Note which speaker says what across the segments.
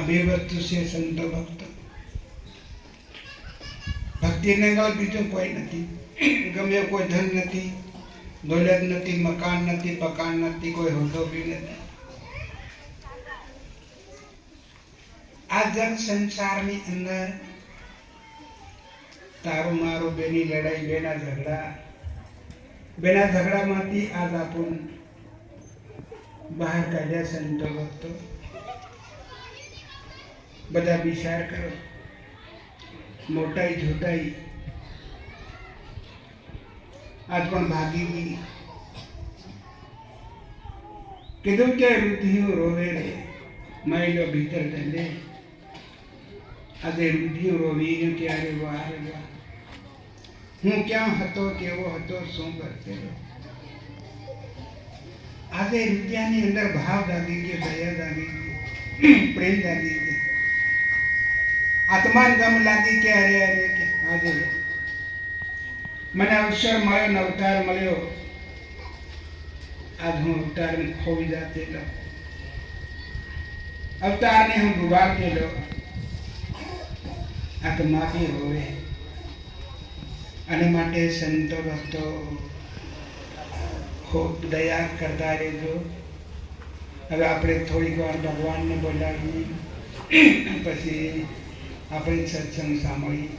Speaker 1: બે વસ્તુ છે સંતો ભક્ત. ભક્તિને ગળ બીજું કોઈ નથી. ગમે કોઈ ધન નથી, દોલત નથી, મકાન નથી, પકાન નથી, કોઈ હોદ્દો બી નથી. આ જગ સંસારની અંદર તારું મારું બેની લડાઈ, બેના ઝઘડામાંથી આજ આપણ બહાર કાઢ્યા સંતો ભક્તો. બધા વિચાર કરો, મોટાઈ જોટાઈ આજ પણ ભાગી ગઈ. કીધું કે રુધિયું રોવે રે મહિલો ભીતર ઢલે. આજે રુધિયું રોવી ગયું ત્યારે વાહ રે વાહ, હું ક્યાં હતો, કેવો હતો, શું કરતેલો. આજે રૂપિયાની અંદર ભાવ દાગી ગયો, દયા દાગી ગઈ, પ્રેમ દાગી ગયો, આત્માન ગમ લાગી કે અરે અરે કે આજે મને અવસર મળ્યો ને અવતાર મળ્યો, આજ હું અવતારને ખોવી જાતેલો, અવતારને હું ડૂબાડતેલો. આત્માથી હોવે. અને માટે સંતો ભક્તો ખૂબ દયા કરતા રહેજો. હવે આપણે થોડીક વાર ભગવાનને બોલાવીએ, પછી આપણે સત્સંગ સાંભળીએ.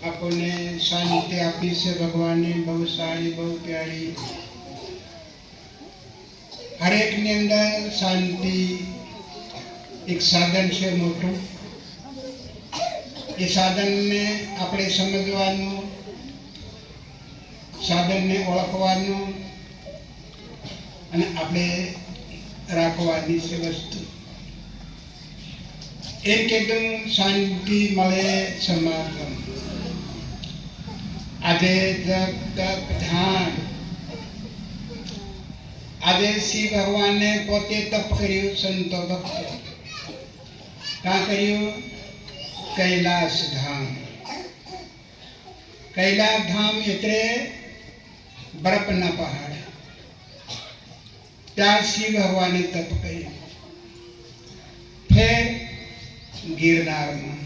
Speaker 1: આપણને શાંતિ આપી છે ભગવાને, બહુ સારી, બહુ પ્યારી. હરેકની અંદર શાંતિ એક સાધન છે મોટું. એ સાધનને આપણે સમજવાનું, સાધનને ઓળખવાનું અને આપણે રાખવાની છે વસ્તુ. એકદમ શાંતિ મળે સમાગમ. આજે જપ તપ ધ્યાન, આજે શ્રી ભગવાને પોતે તપ કર્યું. સંતો ભક્તો ક્યાં કર્યું? કૈલાસ ધામ. કૈલાસ ધામ એટલે બરફના પહાડ. ત્યાં શ્રી ભગવાને તપ કર્યું. ફેર ગિરનારમાં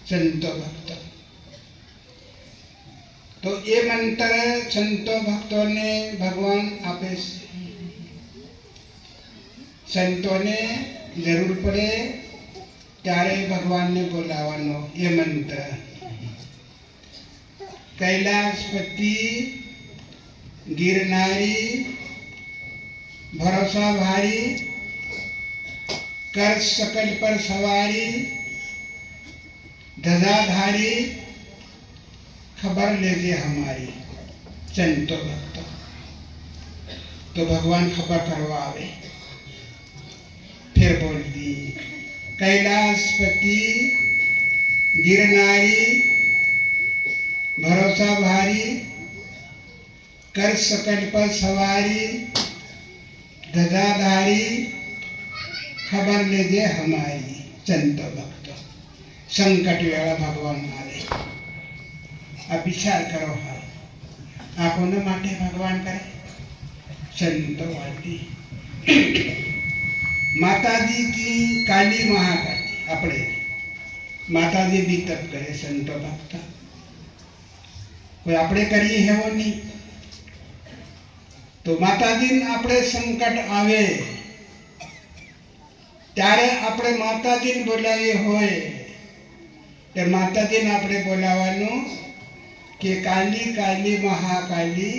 Speaker 1: સંતો ભક્તો. તો એ મંત્ર સંતો ભક્તોને ભગવાન આપે છે. સંતોને જરૂર પડે ત્યારે ભગવાનને બોલાવવાનો એ મંત્ર. कैलाशपति गिरनारी भरोसा भारी कर सकल पर सवारी धजाधारी खबर लेजे हमारी संतो भक्तो। तो भगवान खबर करवा आवे। फिर बोल दी कैलाशपति गिरनारी भरोसा भारी कर सकट पर सवारी ध्वजाधारी खबर लेजे हमारी संत भक्त। संकट वेला भगवान आवे। अब विचार करो हाल आकोने माटे भगवान करे संतो वाटी माताजी की काली महाकाली अपने माताजी भी तप करे संतो भक्त। कोई अपने करिए है वो नहीं। तो माताजी अपने संकट आवे त्यारे अपने माताजी बोलावी होय ते माताजी अपने बोलावानु कि काली काली महाकाली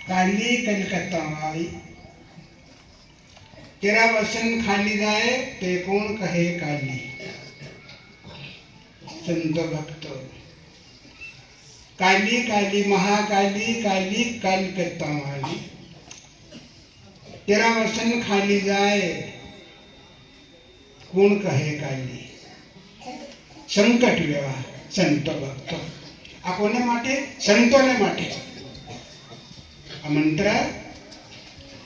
Speaker 1: काली कलकत्ता वाली तेरा वचन खाली जाए ते कौन कहे काली। संत भक्तो काली काली महाकाली काली कलकत्ता वाली तेरा वचन खाली जाए कौन कहे काली। संकट व्यवहार संत भक्तो आ कोने माटे संतोने माटे आ मंत्र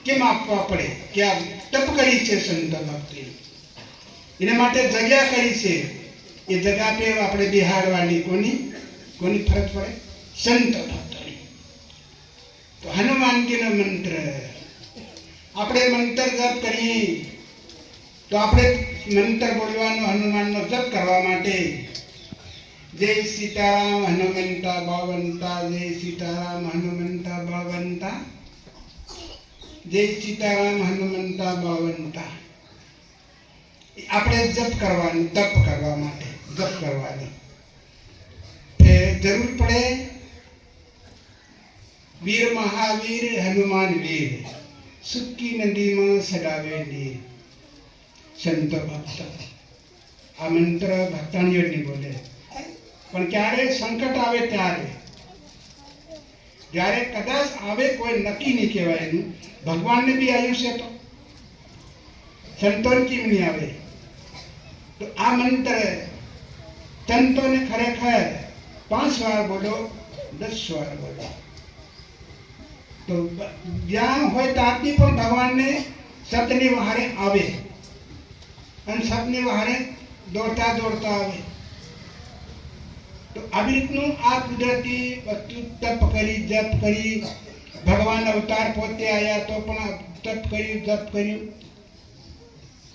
Speaker 1: केम आपवा पड़े कि आ तप करी छे संत भक्ति एने माटे जग्या करी छे ए जगह पे आपणे बिहारवानी कोनी कोनी फरक पड़े संत भक्तोनी। तो हनुमान जी नो मंत्र आपणे मंत्र जप करी तो आपणे मंत्र बोलवानो हनुमान नो जप करवा माटे जय सीताराम हनुमंता भगवंता जय सीताराम हनुमंता भगवंता जय सीताराम हनुमंता भगवंता આપણે જપ કરવાનું તપ કરવા માટે જપ કરવાની જરૂર પડે। વીર મહાવીર હનુમાન વીર સુકી નદીમાં સડાવે નીર સંત ભક્ત આ મંત્ર ભક્તાણીઓની બોલે પણ ક્યારે સંકટ આવે ત્યારે જ્યારે કદાચ આવે કોઈ નક્કી નહીં કહેવાય એનું ભગવાનને બી આયુષ્ય તો સંતોન કેમ નહીં આવે। तो आ मंत्र संतों ने खरेखर 5 बार बोलो 10 बार बोलो तो ज्ञान होय ताती पण भगवान ने सतनी वहारे आवे अन सतनी वहारे दौड़ता दौड़ता आवे। तो આવી રીતનું આ કુદરતી વસ્તુ તપ કરી જપ કરી ભગવાન અવતાર પોતે આયા તો પણ તપ કર્યું જપ કર્યું।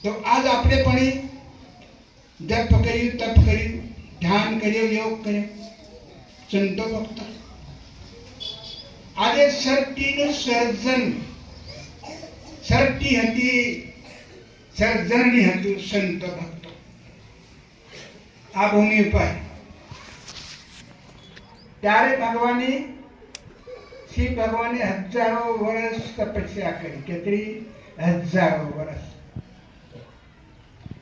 Speaker 1: તો આજ આપણે પણ जप करियो तप करियो ध्यान करियो योग करियो संतो भक्त आजे शर्ती नो सर्जन शर्ती हती सर्जननी हतु संत भक्त आ भूमि पर त्यारे भगवाने श्री भगवाने हजारों वर्ष तपस्या करी केतरी हजारों वर्ष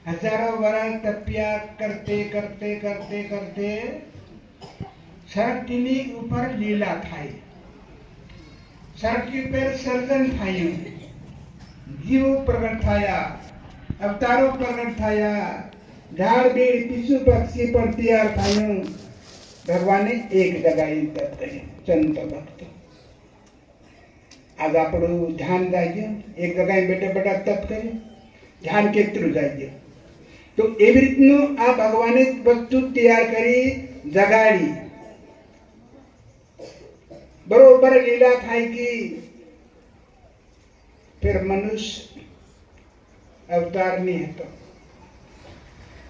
Speaker 1: हजारों वर्ष तपस्या करते करते करते करते सरकीनी ऊपर लीला थाई सरकी पर सर्जन थायु जीव प्रकट थाया अवतारों प्रकट थाया झाड़ बेड़ पीछू पक्षी पर तैयार थायु। भगवान ने एक जगह ही तप करे संत भक्त आज आपणु ध्यान जाइए एक जगह बेटा बेटा तप करे ध्यान केतरू जाइए। तो एवी रीतनु आ भगवाने वस्तु तैयार करी जगाड़ी बरोबर लीला थाई की फिर मनुष्य अवतार नहीं है तो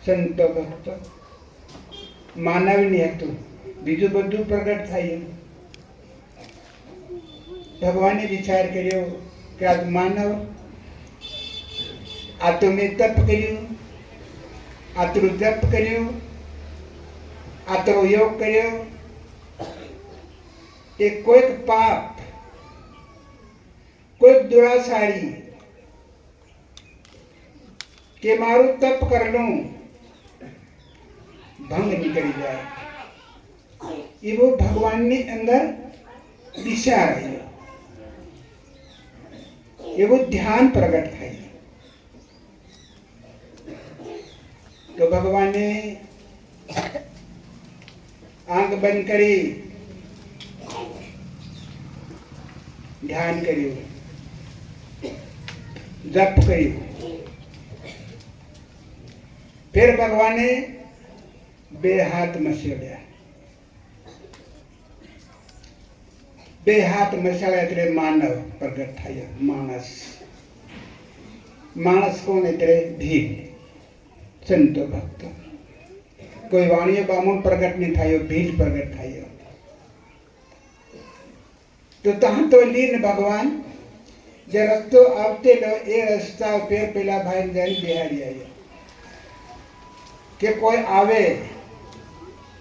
Speaker 1: संत भक्त मानव नहीं है तो बीजू बधु प्रकट थाई। भगवाने विचार कर्यो कि आज मानव आ तो मैं तप कर्યું आतरो जप कर्यो आतरो योग कर्यो एक कोई पाप कोई दुराचारी के मारू तप कर लूं भंग निकल जाए એવો ભગવાનની અંદર વિચાર આવ્યો, એવું ધ્યાન પ્રગટ થાય. તો ભગવાને આંખ બંધ કરી ધ્યાન કર્યું, જપ કર્યું. फिर भगवाने बे हाथ मसळ्या. बे हाथ मसळ्या એટલે માનવ પ્રગટ થયો. માણસ માણસ કોણ એટલે ભીલ, સંતો ભક્તો. કોઈ વાણીઓ બામણ પ્રગટ નહીં થયો, ભીલ પ્રગટ થયો. તો ત્યાં તો લીન ભગવાન જે રસ્તો આવતેલો એ રસ્તા ઉપર પેલા ભાઈ જઈને બિહારી આવ્યો કે કોઈ આવે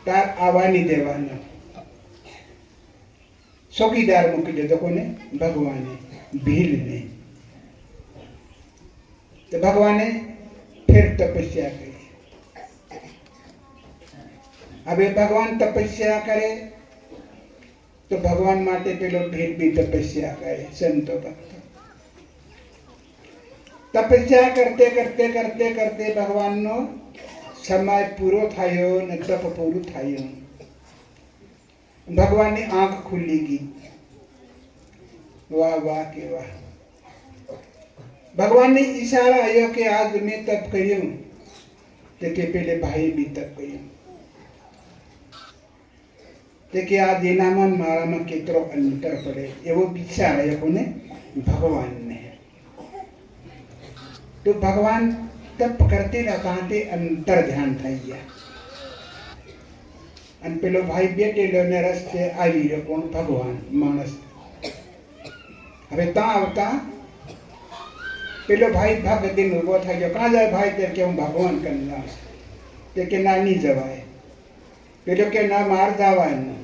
Speaker 1: તાર આવવા નહીં દેવાનો. ચોકીદાર મૂકી દીધો કોને? ભગવાને, ભીલને. તો ભગવાને ફેર તપસ્યા કરી. હવે ભગવાન તપસ્યા કરે તો ભગવાન માટે પેલો ભીલ બી તપસ્યા કરે. સંતો ભક્તો તપસ્યા કરતે કરતે કરતે કરતે ભગવાનનો समय पूरो थायो ने तप पूरू थायो. भगवान ने आंख खुलेगी. वाह वाह के वाह. भगवान ने इशारा आयो कि आज मैं तप करियो ते के पहले भाई भी तप करियो ते के आज एना मन मारा में केतरो अंतर पड़े एवो विचार आयो कोने? भगवान ने. तो भगवान तप करते रहता ते अंतर ध्यान થઈ ગયા. અને પેલો ભાઈ બેઠેલો ને રસ્તે આવી રહ્યો કોણ? ભગવાન. માણસ. હવે ત્યાં આવતા પેલો ભાઈ ભગદીન ઉભો થઈ ગયો. કાં જાય ભાઈ? તે કે હું ભગવાન કન્યા. તે કે ના નહીં જવાય. પેલો કે ના માર જવાનું.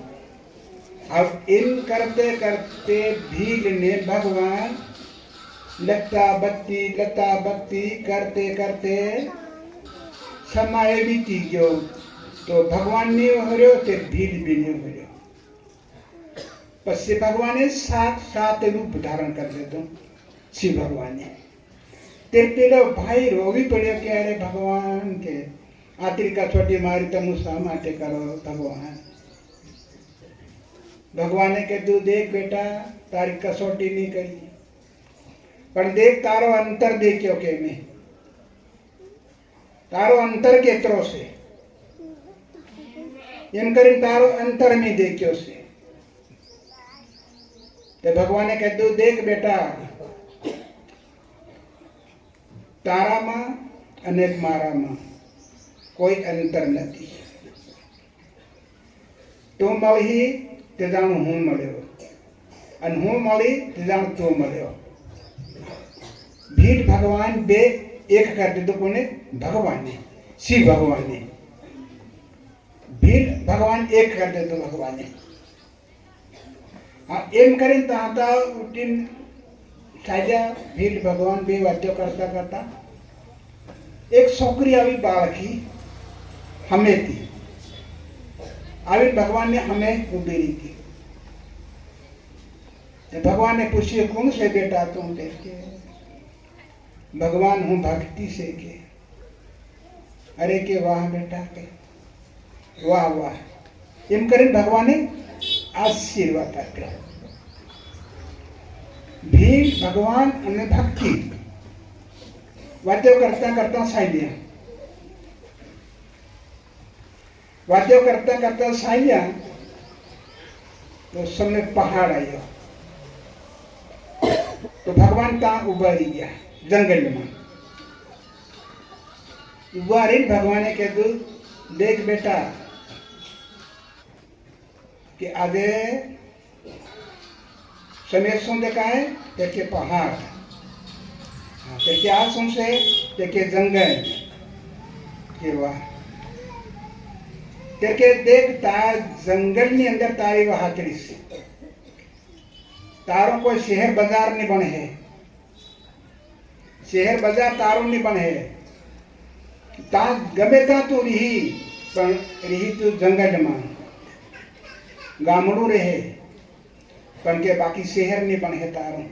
Speaker 1: अब इन करते करते भील ने भगवान लता बत्ती करते करते समय बीती गयो. तो भगवान ने हर्यो ते भील भी नहीं हर्यो. पछी भगवाने सात रूप धारण कर लेतो. शिव भगवाने ते पेलो भाई रोवी पड़े कि अरे भगवान के आतरी कसोटी मारी तमु शा माटे करो? भगवान भगवाने के तू देख बेटा तारी कसोटी नहीं करी पण देख तारो अंतर देख्यो के मैं तारो अंतर केतरो से एम करीने तारो अंतर में देख्यो से. तो भगवाने कहू देख बेटा तारा में अने मारा में कोई अंतर नहीं. तू मळी ते जाणु हूँ मळ्यो अने हूँ मळी ते जाणु तू मळ्यो. भील भगवान बे एक कर दीधो कोने? भगवान ने. शिव भगवान ने. भील भगवान एक कर दीधो भगवान ने. हाँ एम करीने ताता उठीने साजा भील भगवान बे वातो करता करता एक छोकरी आई बाळकी हमें थी आई. भगवान ने हमें उभी रही थी. भगवान ने पूछिए कौन से बेटा तुम? देखे भगवान हूँ भक्ति से के. अरे के वाह बेटा के वाह वाह एम कर भगवान ने आशीर्वाद आप्या. भील भगवान અને ભક્તિ વાતો કરતા કરતા સાંજ્યા. વાતો करता करता साइया तो सामने पहाड़ आयो. तो भगवान ता उभा रही गया जंगल में. उभा रही भगवान ने कहू देख बेटा कि आधे समय सुन देखा है देखे पहाड़ ते क्या सुन से देखे जंगल के वाह तेरे देख तार जंगल ની અંદર તારી હાજરી છે. तारो कोई शहर बाजार नहीं बने है. शहर बाजार तारो नहीं बने है. ता गमे ता तू रही पण रही तू जंगल में. ગામડું રહે પણ કે બાકી શહેરની પણ હે તારું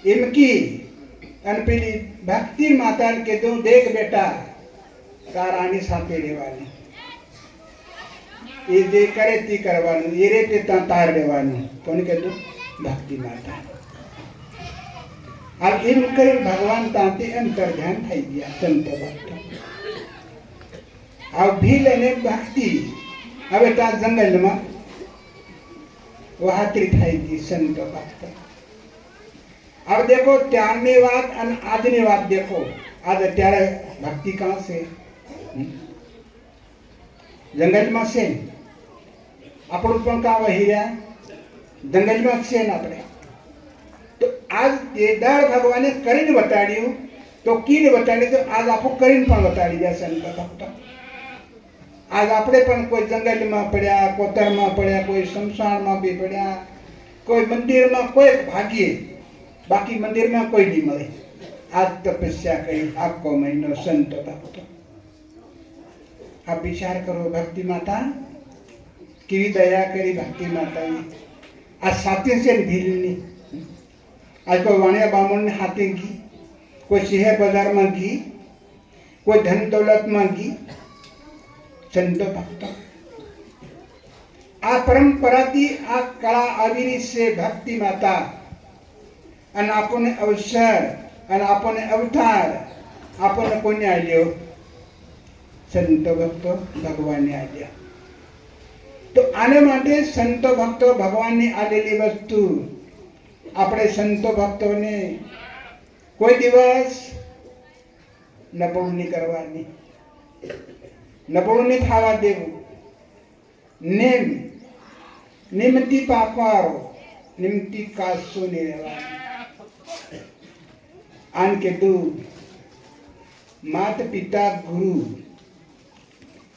Speaker 1: એમ કી અને પેલી ભક્તિ માતાને કીધું દેખ બેટા તાર આની સાથે રહેવાનું એ જે કરે તે કરવાનું એ રીતે તાર રહેવાનું કોને કીધું ભક્તિ માતા આ એમ કરી ભગવાન ત્યાંથી અંતર ધ્યાન થઈ ગયા સંત ભક્ત આ ભીલ અને ભક્તિ હવે ત્યાં જંગલમાં વહાતરી થઈ ગઈ સંત ભક્ત अब देखो त्यारने बात और आदने बात देखो आज त्यारे भक्ति कहाँ से जंगल में से આપણું પણ કામ વહી રહ્યા જંગલમાં છે ને આપણે તો આજ એ દાળ ભગવાને કરીને બતાડ્યું તો કીને બતાડ્યું તો આજ આપણું કરીને પણ બતાડી જાય સંત ભક્ત આજ આપણે પણ કોઈ જંગલમાં પડ્યા કોતરમાં પડ્યા કોઈ શમશાનમાં બી પડ્યા કોઈ મંદિરમાં કોઈ ભાગીએ बाकी मंदिर में कोई नहीं मिले आज तपस्या करी आपको महीनो संत भक्त आप विचार करो भक्ति माता की दया करी भक्ति माता ने आज साथी से भीलनी आज कोई वाणिया बामण ने हाथे की कोई शहर बाजार में की कोई धन दौलत में की संत भक्त आ परंपरा थी आ कला आविरी से भक्ति माता અને આપણને અવસર અને આપણને અવતાર આપણને કોને આલ્યો સંતો ભક્તો ભગવાનને આલ્યા તો આને માટે સંતો ભક્તો ભગવાનની આલેલી વસ્તુ આપણે સંતો ભક્તોને કોઈ દિવસ નબળું નહીં કરવાની નબળું નહીં થવા દેવું નેમ નિમતી પાપારો નિમતી કાસો નહીં રહેવાની आन के दो माता पिता गुरु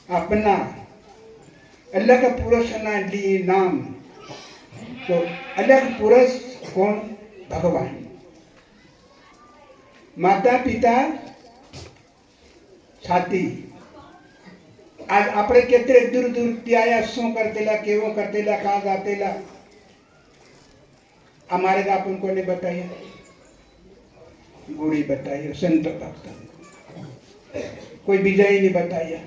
Speaker 1: अपना अलग पुरुष ना लिए नाम तो अलग पुरुष कौन भगवान माता पिता छाती आज आपने कितने दूर दूर त्याया शो करतेला केवो करतेला कहाँ जातेला हमारे का अपन को ने बताया गुड़ी बताइए संत भक्त कोई विजय नहीं बताया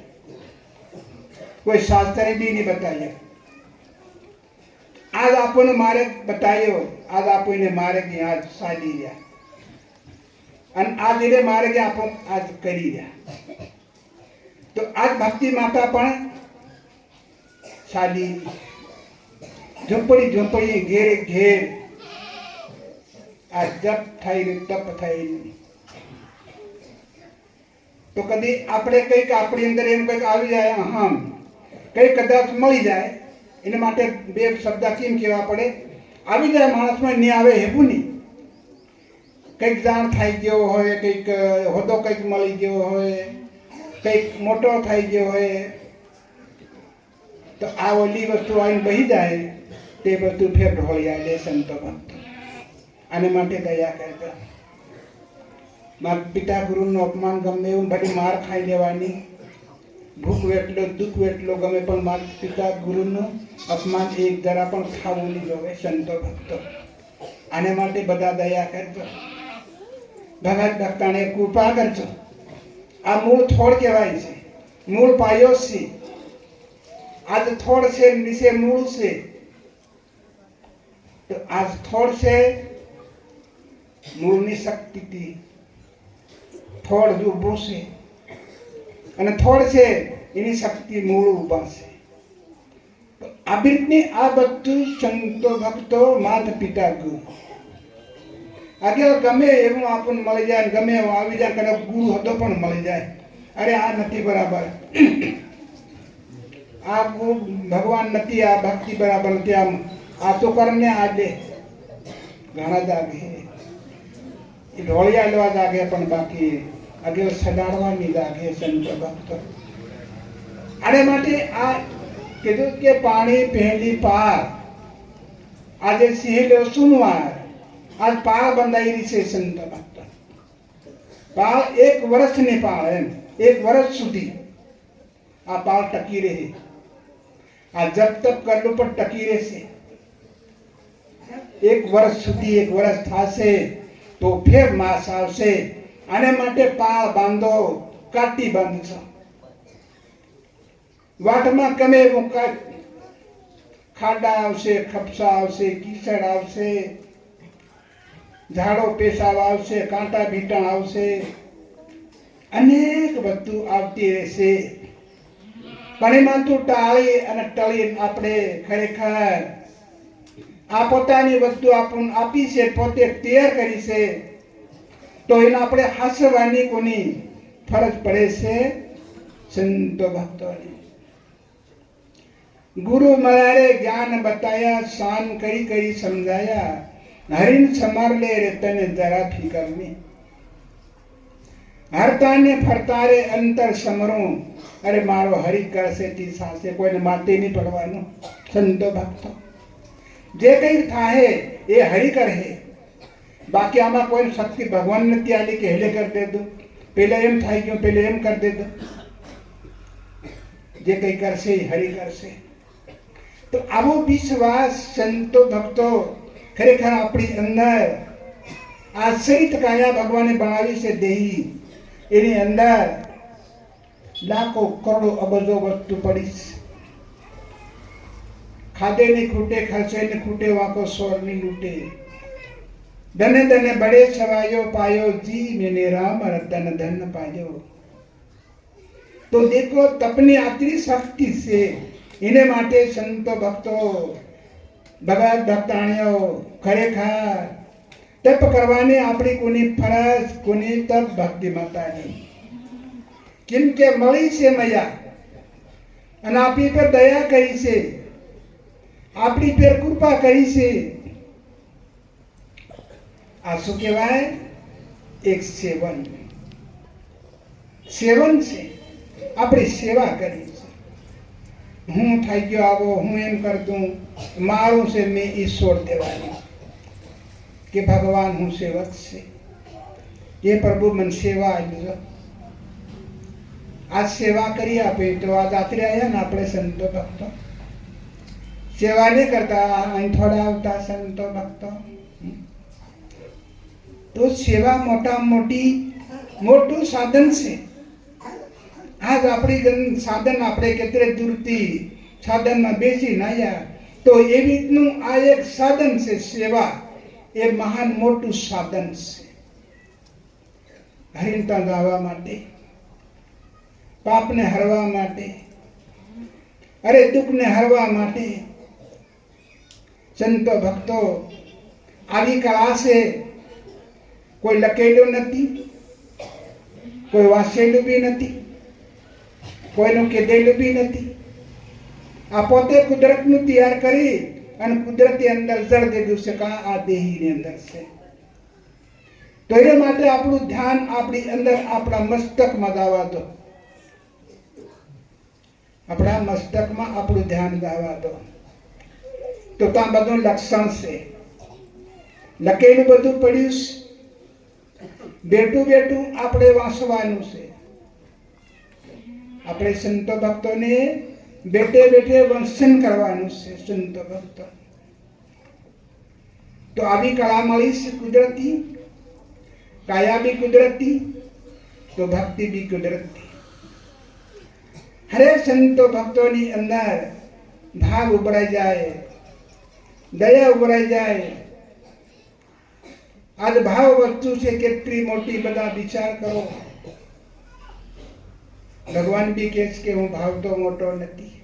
Speaker 1: कोई शास्त्र भी नहीं बताया आज आपने मार्ग बतायो आज आपने मार्ग आज साली लिया आज इन्हें मार्ग आप आज करी लिया तो आज भक्ति माता पण साली झोपड़ी झोपड़ी घेर घेर आ जप થઈ તપ થઈ તો કદી આપણે કંઈક આપણી અંદર એમ કંઈક આવી જાય અહમ કંઈક કદાચ મળી જાય એને માટે બે શબ્દ કેમ કહેવા પડે આવી જાય માણસમાં નહીં આવે હેવું નહીં કંઈક જાણ થઈ ગયો હોય કંઈક હોદ્દો કંઈક મળી ગયો હોય કંઈક મોટો થઈ ગયો હોય તો આ ઓલી વસ્તુ આવીને બહી જાય તે વસ્તુ ફેર ઢોળી આવે સંતો ભક્ત आने माटे दया करता मार पिता गुरु नो अपमान गमे बड़ी मार खाई लेवानी भूख वेटलो दुख वेटलो गमे पण मार पिता गुरु नो अपमान एक जरा पण खावू नहीं जोवे संतो भक्तो आने माटे बदा दया करजो भगत भक्ताने कृपा करजो आ मूल थोड़ कहेवाय छे मूल पायो छे आज थोड़ से नीचे मूल से तो आज थोड़ से मूलनी शक्ति थी थोड़ जो उभो से અને થોડ છે એની શક્તિ મૂળ ઉભા છે આવી રીતની આ બધું સંતો ભક્તો માતા પિતા ગુરુ આગે ગમે એવું આપણને મળી જાય ગમે એવું આવી જાય કદાચ ગુરુ હતો પણ મળી જાય અરે આ નથી બરાબર આ ગુરુ ભગવાન નથી આ ભક્તિ બરાબર નથી આ તો કરને આજે ઘણા જાગે ઢોળિયા લેવા જાગે પણ બાકી आगे सदाड़वानी लागे संत भक्त आने माटे आ कीधु के पानी पहली पार आज सिंहले सुनवार आज पार बंधाई रही से संत भक्त पार एक वर्ष ने पार एक वर्ष सुधी आ पार टकी रहे આ જપ તપ કરલું પણ ટકી રહેશે. 1 વર્ષ સુધી 1 વર્ષ થશે તો ફેર માસ આવશે. આને માટે પાળ બાંધો, કાટી બાંધશો. વાટમાં ગમે એવું ખાડા આવશે, ખપસા આવશે, કીચડ આવશે, ઝાડો પેશાબ આવશે, કાંટા ભીટાણ આવશે, અનેક વસ્તુ આવતી રહેશે. પણ એમાં તું ટાળી અને ટળી આપણે ખરેખર આ પોતાની વસ્તુ આપણને આપી છે, પોતે તૈયાર કરી છે, તો એને આપણે હાસવાની કોની ફરજ પડે છે? સંતો ભક્તોની. ગુરુ મલારે જ્ઞાન બતાયા, શાન કરી કરી સમજાયા, હરિન સમાર લે રે તને જરા ફિકર નહીં. હરતાને ફરતારે અંતર સમરું, અરે મારો હરિ કરશે તી સાસે, કોઈને માથે નહીં પડવાનું. સંતો ભક્તો જે કંઈ થાય એ હરિ કરે. બાકી આમાં કોઈ શક્તિ ભગવાન નથી આલી કે હેલે કરી દેતું, પેલા એમ થઈ ગયું, પેલા એમ કરી દેતું. જે કંઈ કરશે એ હરિ કરશે. તો આવો વિશ્વાસ સંતો ભક્તો ખરેખર આપણી અંદર આ સહિત કાયા ભગવાને બનાવી છે દેહી, એની અંદર લાખો કરોડો અબજો વસ્તુ પડી છે. ખાધે ની ખૂટે, ખર્ચે ની ખૂટે, વાંકો સોર ની લૂટે. ધને ધને બડે છવાયો પાયો, જી મેને રામ ધન ધન પાયો. તો દેખો તપની આટલી શક્તિ છે. એને માટે સંતો ભક્તો ભગત ભક્તાણીઓ ખરેખર તપ કરવાની આપણી કોની ફરજ, કોની તપ ભક્તિ માતાની. કેમ કે મળી છે મૈયા અને આપણી પર દયા કરી છે, આપણી પર કૃપા કરી છે. આ શું કહેવાય? એક સેવન છે. આપણી સેવા કરી છે. હું થઈ ગયો આવો, હું એમ કરી દઉં, મારું છે મેં એ છોડ દેવાનું કે ભગવાન હું સેવક છે, એ પ્રભુ મને સેવા આપજો. આજ સેવા કરી આપે તો આજ આતરે આવ્યા ને આપણે સંતો ભક્તો. સેવા નહીં કરતા અહીં થોડા આવતા સંતો ભક્તો. તો સેવા મોટું સાધન છે. આજ આપણી સાધન આપણે કેટલે દૂરથી સાધનમાં બેસી નાયા, તો એ રીતનું આ એક સાધન છે. સેવા એ મહાન મોટું સાધન છે. હરિતા ગાવા માટે, પાપને હરવા માટે, અરે દુઃખને હરવા માટે. સંતો ભક્તો આવી કળા છે. કોઈ લખેલું નથી, કોઈ વાંચેલું બી નથી, કોઈનું કીધેલું બી નથી. આ પોતે કુદરતનું તૈયાર કરી અને કુદરતી અંદર જળ દીધું છે. આ દેહીની અંદર છે. તો એ માટે આપણું ધ્યાન આપણી અંદર આપણા મસ્તકમાં ગાવા દો. આપણા મસ્તકમાં આપણું ધ્યાન ગાવા દો. તો ત્યાં બધું લક્ષણ છે, લખેલું બધું પડ્યું છે. બેઠું આપણે વાંચવાનું છે. આપણે સંતો ભક્તોને બેઠે વંચન કરવાનું છે. સંતો ભક્તો તો આવી કળા મળી છે કુદરતી. કાયા બી કુદરતી, તો ભક્તિ બી કુદરતી. હરે સંતો ભક્તોની અંદર ભાવ ઉભરાઈ જાય, દયા ઉભરાઈ જાય. આજ ભાવ વસ્તુ છે કેટલી મોટી, બધા વિચાર કરો. ભગવાન બી કહે છે કે હું ભાવ તો મોટો નથી.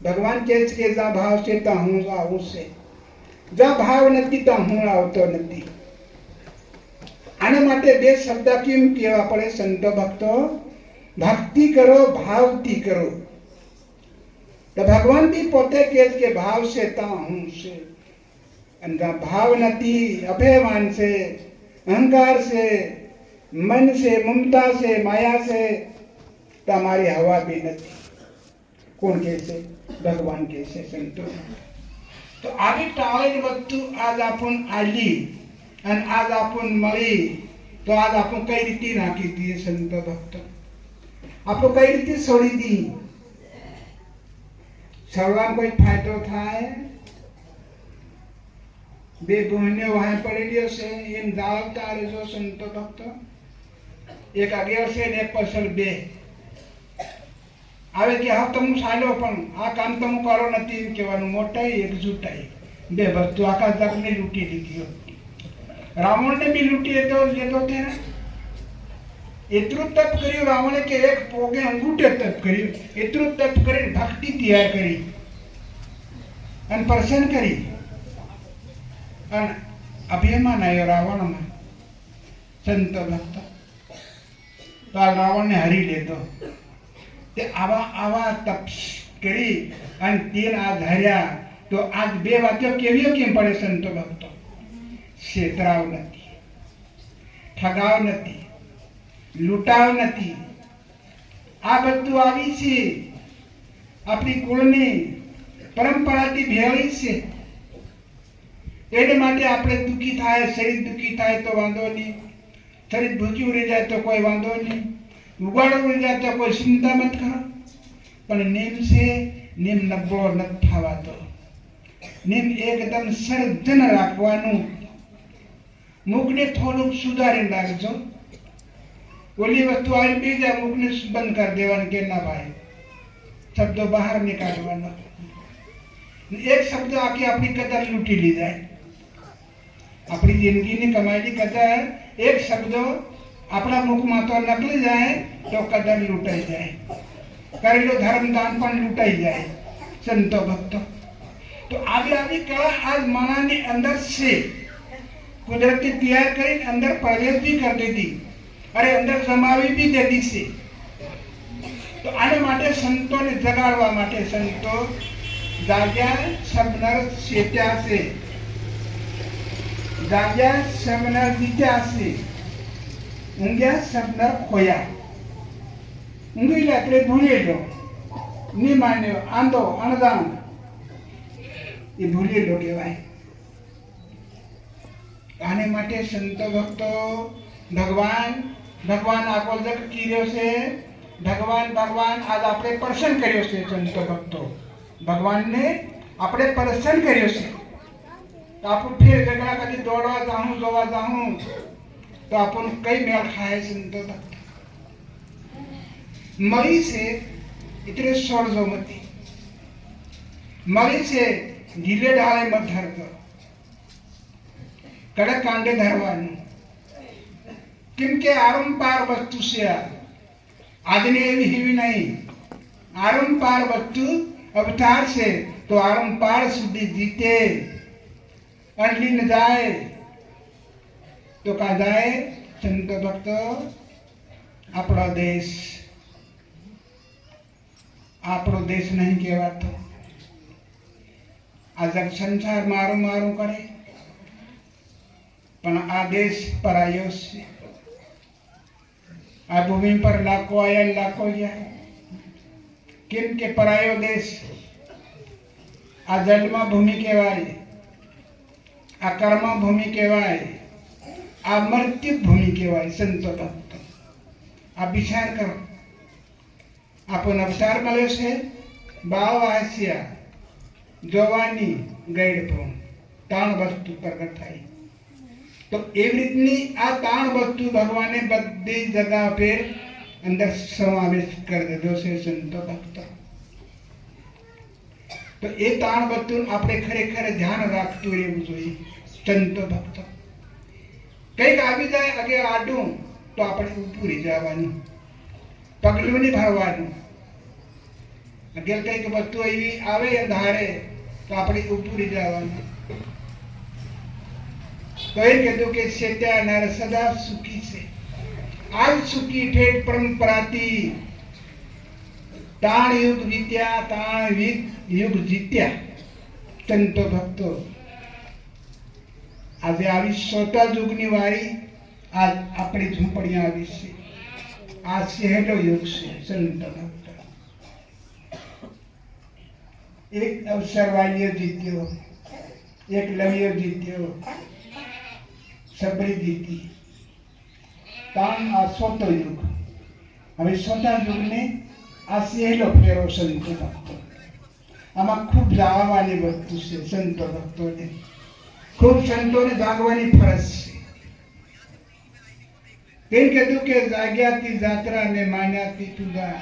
Speaker 1: ભગવાન કહે છે કે જ્યાં ભાવ છે ત્યાં હું આવું છે, જ્યાં ભાવ નથી ત્યાં હું આવતો નથી. આના માટે બે શબ્દ કેમ કહેવા પડે સંતો ભક્તો? ભક્તિ કરો, ભાવથી કરો. તો ભગવાન બી પોતે કહે છે કે ભાવ છે ત્યાં હું છે, અને જ્યાં ભાવ નથી, અભિમાન છે, અહંકાર છે, મન છે, મમતા છે, માયા છે, તમારી હવા બી નથી. કોણ કહે છે? ભગવાન કહે છે સંતો. તો આવી ટાળેલી વસ્તુ આજ આપણ આલી અને આજ આપણ મળી, તો આજ આપણ કઈ રીતે નાખી દઈએ સંતો ભક્તો? આપણે કઈ રીતે છોડી દી? સૌરામાં કોઈ ફાયદો થાય? બે બહેનો વહાં પડેલી હશે એમ જાળવતા રહેજો સંતો ભક્તો. એક આગળ છે ને એક પાછળ બે આવે કે હા તમે ચાલ્યો પણ આ કામ તમે કરો નથી એમ કહેવાનું. મોટાઈ એકજૂટાઈ બે વસ્તુ આખા જગને લૂંટી લીધી. રાવણને બી લૂંટી લેતો તે એટલું તપ કર્યું રાવણે કે એક પોગે અંગૂઠે તપ કર્યું. એટલું તપ કરીને ભક્તિ તૈયાર કરી અને પ્રસન્ન કરી અને અભિમાન આવ્યો રાવણમાં. સંતો ભક્તો તો આ રાવણને હરી લેતો. તે આવા તપ કરી અને તેલ આ ધાર્યા તો આજ બે વાક્યો કેવીઓ કેમ પડે સંતો ભક્તો? છેતરાવ નથી, ઠગાવ નથી, લૂંટાવ નથી. આ બધું આવી છે આપણી કુળની પરંપરાથી ભેળી છે. એને માટે આપણે દુઃખી થાય, શરીર દુઃખી થાય તો વાંધો નહીં, શરીર ભૂખ્યું રહી જાય તો કોઈ વાંધો નહીં, ઉગાડું રહી જાય તો કોઈ ચિંતા મત કરો. પણ નેમ છે, નેમ નબળો નથી થવાતો. નેમ એકદમ સર્જન રાખવાનું. મુખને થોડુંક સુધારી રાખજો. ઓલી વસ્તુ આવી બીજા મુખને બંધ કરી દેવાનું કે ના ભાઈ, શબ્દો બહાર નીકાળવાનો. એક શબ્દ આખી આપણી કદર લૂંટી લી જાય. આપણી જિંદગીની કમાયેલી કદર એક શબ્દો આપણા મુખમાં તો નકળી જાય તો કદર લૂંટાઈ જાય. કરેલો ધર્મ દાન પણ લૂંટાઈ જાય. સંતો ભક્તો તો આવી કળા આજ માણાની અંદર છે. કુદરતી તૈયાર કરી અંદર પ્રવેશ બી કરી દીધી, અરે અંદર જમાવી બી દીધી છે. તો આને માટે સંતોને જગાડવા માટે સંતો જાગ્યા સબનર ચેત્યા છે, જાગ્યા સબનર જીત્યા છે, ઊંઘ્યા સબનર ખોયા. ઊંઘી રાત્રે ભૂલેલો, ની માન્યો, આંધો અણદાન એ ભૂલેલો કહેવાય. આને માટે સંતો ભક્તો ભગવાન આખો જગ કીર્યો છે. ભગવાન આજ આપણે પ્રસન્ન કર્યો છે. સંતો ભક્તો ભગવાનને આપણે પ્રસન્ન કર્યો છે. તો આપણું ફેર ઝઘડા કદી દોડવા જાઉં જોવા જાઉં તો આપણને કઈ મેળ ખાય? સંતો ભક્તો મળી છે એટલે સોળજો મતી મળી છે. ઢીલે ઢાળે મત ધરતો, કડક કાંડે ધરવાનું. કેમ કે આરંપાર વસ્તુ છે. આજની એવી હેવી નહીં. આરંપાર વસ્તુ અવતાર છે તો આરંપાર સુધી જીતે. અડલી ન જાય તો કા જાય? સંતો ભક્તો આપણો દેશ નહીં કહેવાતો. આ જગ સંસાર મારું કરે પણ આ દેશ પરાયો છે. આ ભૂમિ પર લાખો આયા લાખો ગયા. કેમ કે પરાયો દેશ. આ જન્મ ભૂમિ કહેવાય, આ કર્મ ભૂમિ કહેવાય, આ મૃત્યુ ભૂમિ કહેવાય. સંતો ભક્તો આ વિચાર કરો. આપણને અવતાર મળ્યો છે. બાવ હાસ્યા જોવાની ગઈડપણ તાણ વસ્તુ પ્રગટ થાય. તો એવી રીતની આ તાણ વસ્તુ ભગવાને બધી જગા પે અંદર સમાવેશ કરી દીધો છે. સંતો ભક્તો તો એ તાણ વસ્તુ આપણે ખરેખર ધ્યાન રાખતું રહેવું જોઈએ. સંતો ભક્તો કંઈક આવી જાય અગે આડું તો આપણે પૂરી જવાનું, પગલું નહીં ભરવાનું. અગર કંઈક વસ્તુ એવી આવે ધારે તો આપણે પૂરી જવાનું. તો એ કીધું કે ચેત્યા નર સદા સુખી છે. આજ સુખી ઠેઠ પરંપરાથી તાણ યુગ વીત્યા, તાણ યુગ જીત્યા. સંતો ભક્તો આજે આવી સોતા યુગની વારી આજ આપણી ઝૂંપડીਆਂ આવી છે. આ સહેલો યુગ છે. સંતો ભક્તો એક અવસરવાલીઓ જીત્યો, એક લવ્યો જીત્યો, સબરી જીતી. તાણ આ સોતો યુગ. હવે સોતા યુગને આ સહેલો ફેરો. સંતો ભક્તો આમાં ખૂબ જાગવાની વસ્તુ છે. સંતો ભક્તોને ખૂબ સંતોને જાગવાની ફરજ છે. કેમ કીધું કે જાગ્યાથી જાત્રા ને માન્યાથી પૂજા.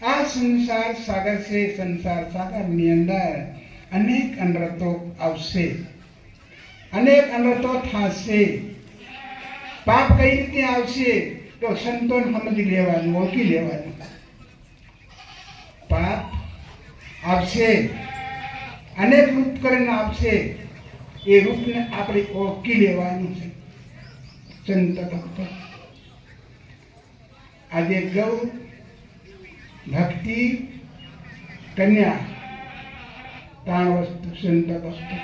Speaker 1: આ સંસાર સાગર છે. સંસાર સાગરની અંદર અનેક અનર્થો આવશે, અનેક અનર્થો થશે. પાપ કઈ રીતે આવશે તો સંતોને સમજી લેવાનું, ઓળખી લેવાનું. પાપ આવશે, અનેક રૂપ કરીને આવશે. એ રૂપને આપણે ઓળખી લેવાનું છે. સંત ભક્તો આજે ગૌ ભક્તિ કન્યા ત્રણ વસ્તુ સંત ભક્તો.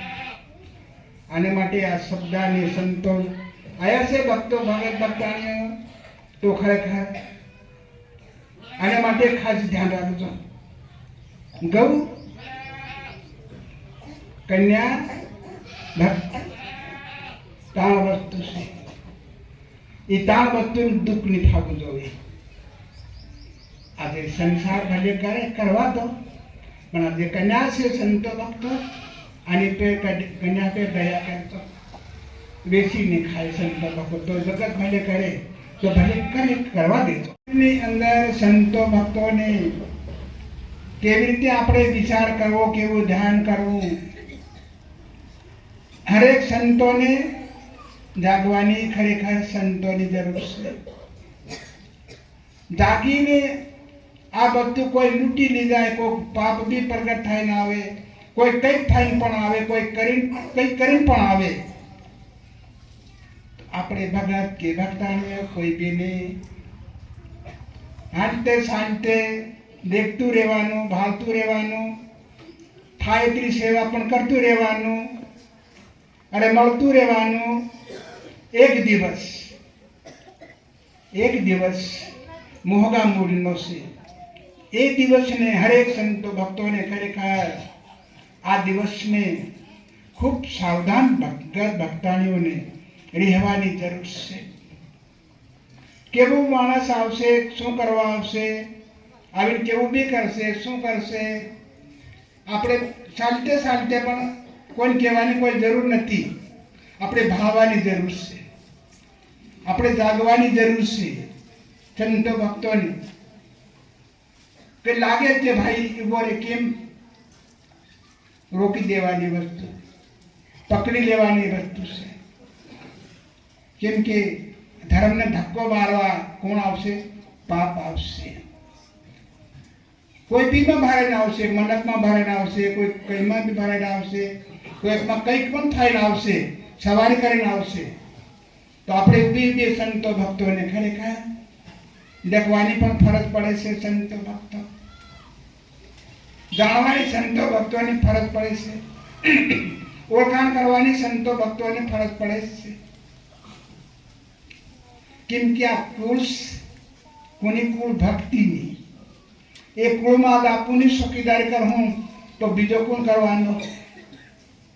Speaker 1: આને માટે આ શબ્દાને સંતો આયા છે. ભક્તો ભગત ભક્તાણીઓ તો ખરેખર આને માટે ખાસ ધ્યાન રાખજો. ગૌ કન્યા ભક્ત ત્રણ વસ્તુ છે. એ ત્રણ વસ્તુનું દુઃખ નહીં થવું જોઈએ. આજે સંસાર ભલે કરે કરવા દો, પણ આજે કન્યા છે સંતો ભક્તો આની પે કન્યા પે દયા કરતો. બેસીને ખાય સંતો ભક્તો તો જગત ભલે કરે તો ભલે કરે, કરવા દેતો. એની અંદર સંતો ભક્તોને કેવી રીતે આપણે વિચાર કરવો, કેવું ધ્યાન કરવું. હરેક સંતોને જાગવાની ખરેખર સંતોની જરૂર છે. જાગીને આ બધું કોઈ લૂંટી લઈ જાય, કોઈ પાપ બી પ્રગટ થાય ના આવે, કોઈ કંઈક થઈને પણ આવે, કોઈ કંઈક કરીને પણ આવે. આપણે ભગત કે ભક્તાણીઓ કોઈ બીને હાંતે શાંતે દેખતું રહેવાનું, ભાવતું રહેવાનું, થાય એટલી સેવા પણ કરતું રહેવાનું અને મળતું રહેવાનું. એક દિવસ મોહગા મૂડીનો છે. એ દિવસને હરેક સંતો ભક્તોને ખરેખર આ દિવસને ખૂબ સાવધાન ભક્ત ભક્તાણીઓને રહેવાની જરૂર છે. કેવું માણસ આવશે, શું કરવા આવશે, આવીને કેવું બી કરશે, શું કરશે. આપણે ચાલતે ચાલતે પણ કોઈ કહેવાની કોઈ જરૂર નથી. આપણે ભાવવાની જરૂર છે, આપણે જાગવાની જરૂર છે. સંતો ભક્તોને કે લાગે છે ભાઈ ઉભો રે, કેમ રોકી દેવાની વસ્તુ, પકડી લેવાની વસ્તુ છે. કેમ કે ધર્મને ધક્કો મારવા કોણ આવશે? પાપ આવશે. કોઈ બીમાં ભારે ના આવશે, મનકમાં ભારે ના આવશે, કોઈ કઈમાં બી ભારે ના આવશે, કોઈકમાં કંઈક પણ થઈને આવશે, સવારી કરીને આવશે. તો આપણે બી સંતો ભક્તોને ખરેખર દેખવાની પણ ફરજ પડે છે. સંતો ભક્તો જાણવાની સંતો ભક્તોની ફરજ પડે છે. ઓળખાણ કરવાની સંતો ભક્તોની ફરજ પડે છે. કેમ કે આ કુળ કોની કુળ ભક્તિની, એ કુળમાં બાપુની ચોકીદારી કરું તો બીજો કોણ કરવાનો?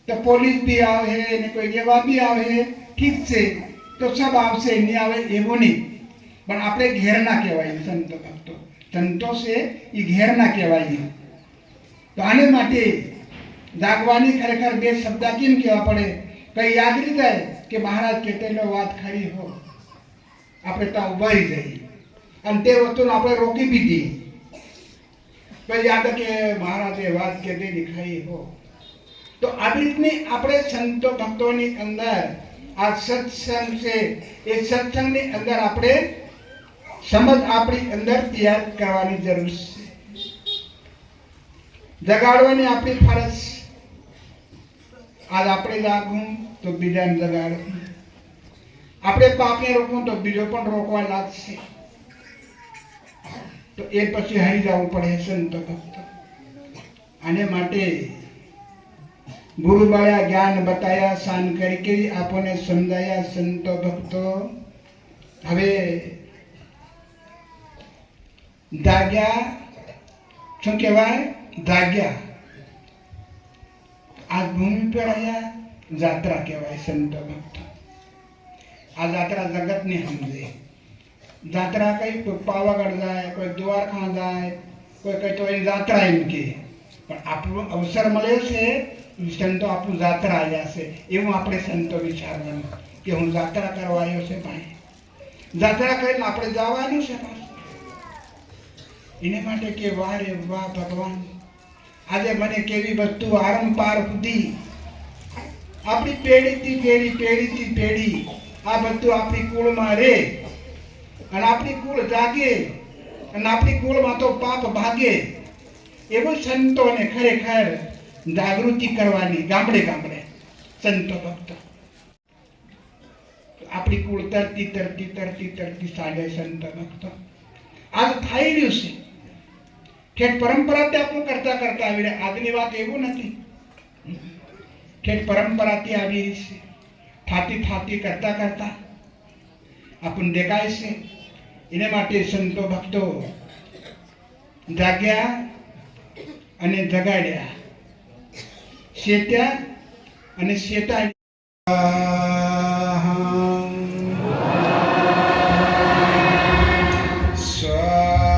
Speaker 1: તો પોલીસ બી આવે ને કોઈ એવા બી આવે, ઠીક છે, તો સબ આવશે, નહીં આવે એવું નહીં. પણ આપણે ઘેર ના કહેવાય. સંતો ભક્તો સંતો છે એ ઘેર ના કહેવાય. તો આને માટે જાગવાની ખરેખર બે શબ્દ કેમ કહેવા પડે? કઈ યાદ રહી જાય કે મહારાજ કેટલો વાત ખરી હો, આપણે ત્યાં ઉભા રહી જઈએ અને તે વસ્તુને આપણે રોકી બી દઈએ. પછી યાદ કે મહારાજે વાત કીધી ખાઈ હો. તો આવી રીતની આપણે સંતો ભક્તોની અંદર આ સત્સંગ છે, એ સત્સંગની અંદર આપણે સમજ આપણી અંદર તૈયાર કરવાની જરૂર છે. જગાડવાની આપણી ફરજ. આજ આપણે જાગવું તો બીજાને જગાડવું, આપણે પાપને રોકવું તો બીજો પણ રોકવા લાગશે. તો એ પછી હારી જવું પડે સંતો ભક્તો. આને માટે ગુરુ મળ્યા, જ્ઞાન બતાયા, શાન કરી આપણને સમજાયા સંતો ભક્તો. હવે જાગ્યા, શું કહેવાય? જાગ્યા. આ ભૂમિ પર આવ્યા, જાત્રા કહેવાય સંતો ભક્તો. આ જાત્રા જગતને સમજે. જાત્રા કઈ કોઈ પાવાગઢ જાય, કોઈ દ્વારકા જાય, કોઈ કઈ તો એ જાત્રા એમ કે પણ આપણો અવસર મળ્યો છે સંતો આપણું જાત્રા આવ્યા છે એવું આપણે સંતો વિચારવાનું કે હું જાત્રા કરવા આવ્યો છે ભાઈ, જાત્રા કરીને આપણે જવાનું છે પાછું. એને માટે કે વાહ રે વાહ ભગવાન, આજે મને કેવી વસ્તુ આરંપાર સુધી આપણી પેઢીથી પેઢી આ બધું આપણી કુળમાં રહે અને આપણી કુળ જાગે અને આપણી કુળમાં તો પાપ ભાગે એવું સંતોને ખરેખર જાગૃતિ કરવાની ગામડે ગામડે સંતો ભક્તો. આપણી કુળ તરતી ચાલે સંતો ભક્તો. આજ થઈ રહ્યું છે ઠેઠ પરંપરાથી આપણું કરતા આવી રહ્યા. આજની વાત એવું નથી, ઠેઠ પરંપરાથી આવી રહી છે. થાતી કરતા આપણને દેખાય છે. એને માટે સંતો ભક્તો જાગ્યા અને જગાડ્યા, શેત્યા અને શેતાય.
Speaker 2: સ્વાહા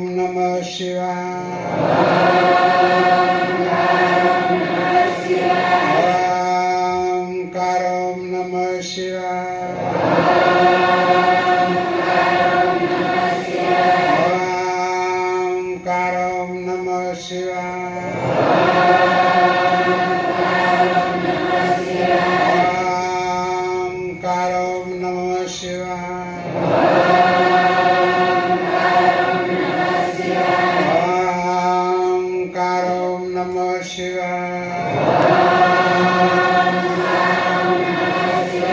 Speaker 1: नमः शिवाय। ओंकारं नमः शिवाय। ओंकारं नमः शिवाय। ओंकारं नमः शिवाय। ओंकारं नमः शिवाय। ओंकारं नमः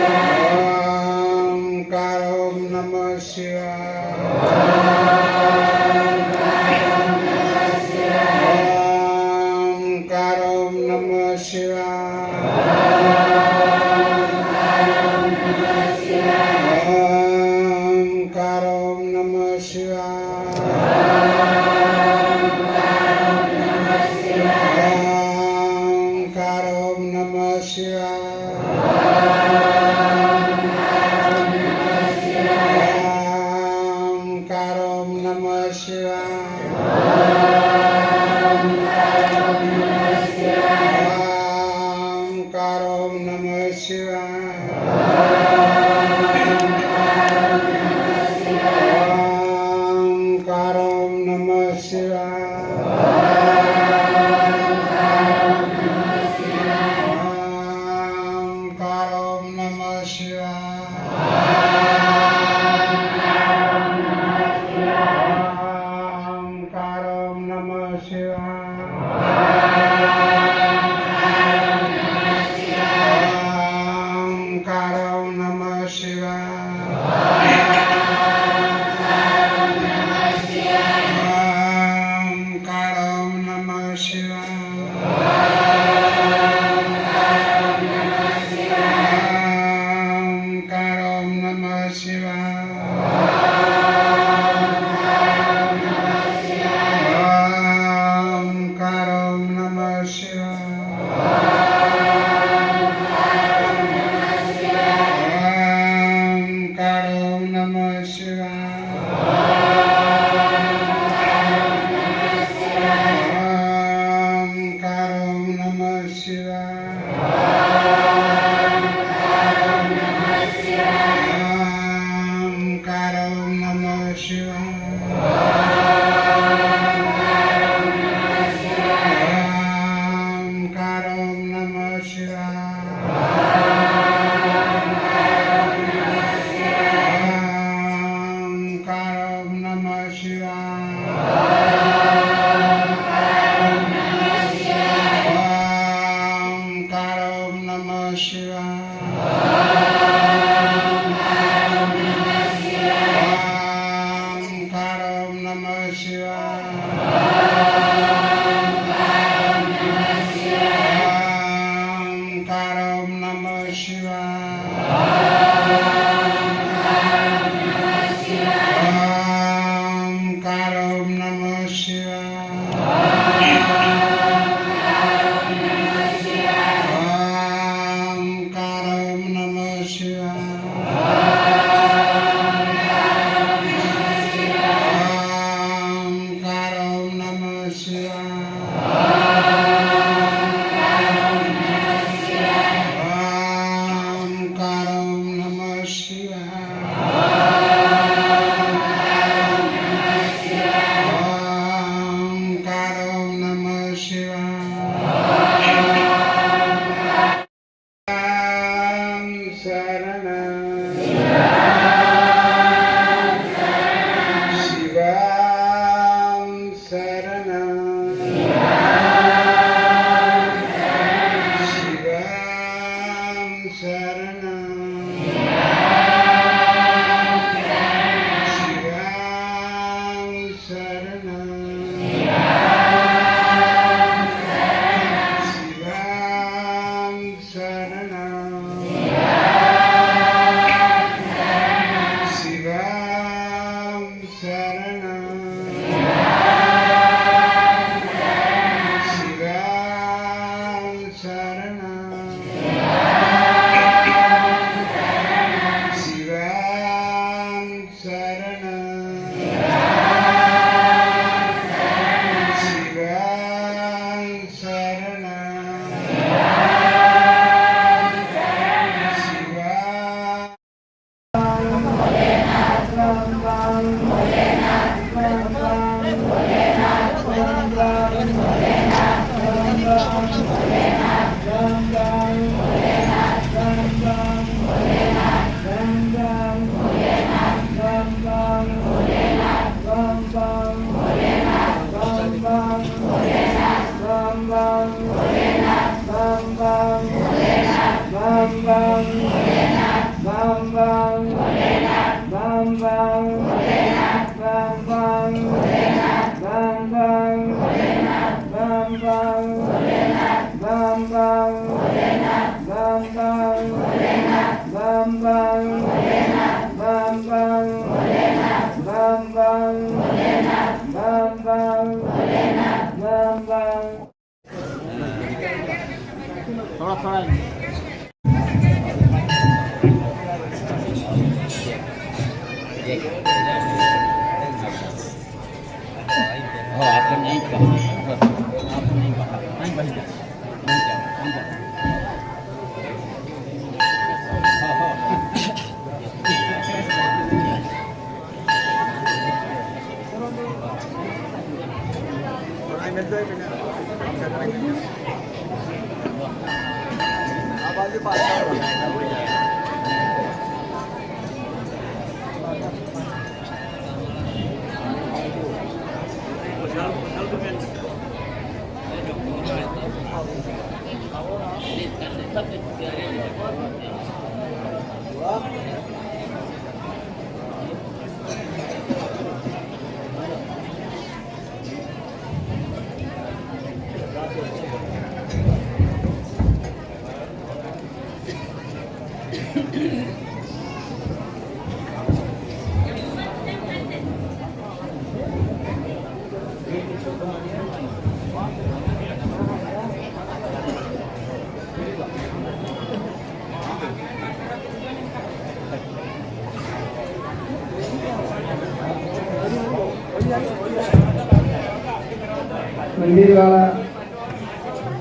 Speaker 2: मंदिर वाला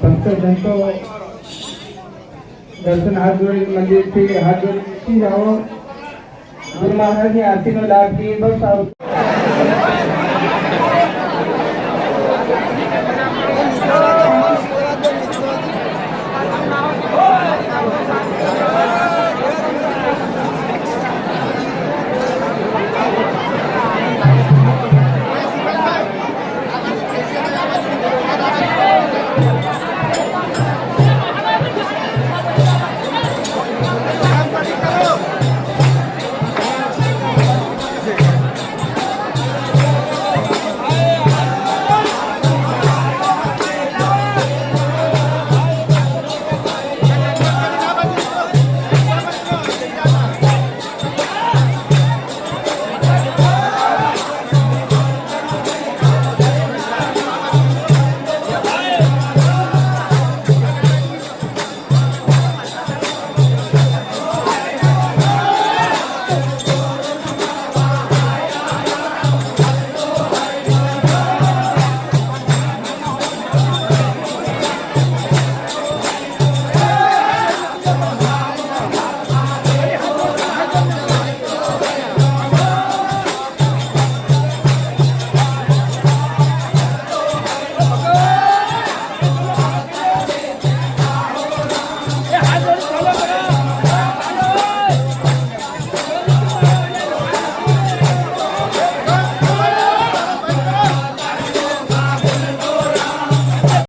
Speaker 2: भक्तजन को दर्शन हाथ जोड़ मंदिर से हाथ जोड़ जाओ। गुरु महाराज की आरती में लाभ की बस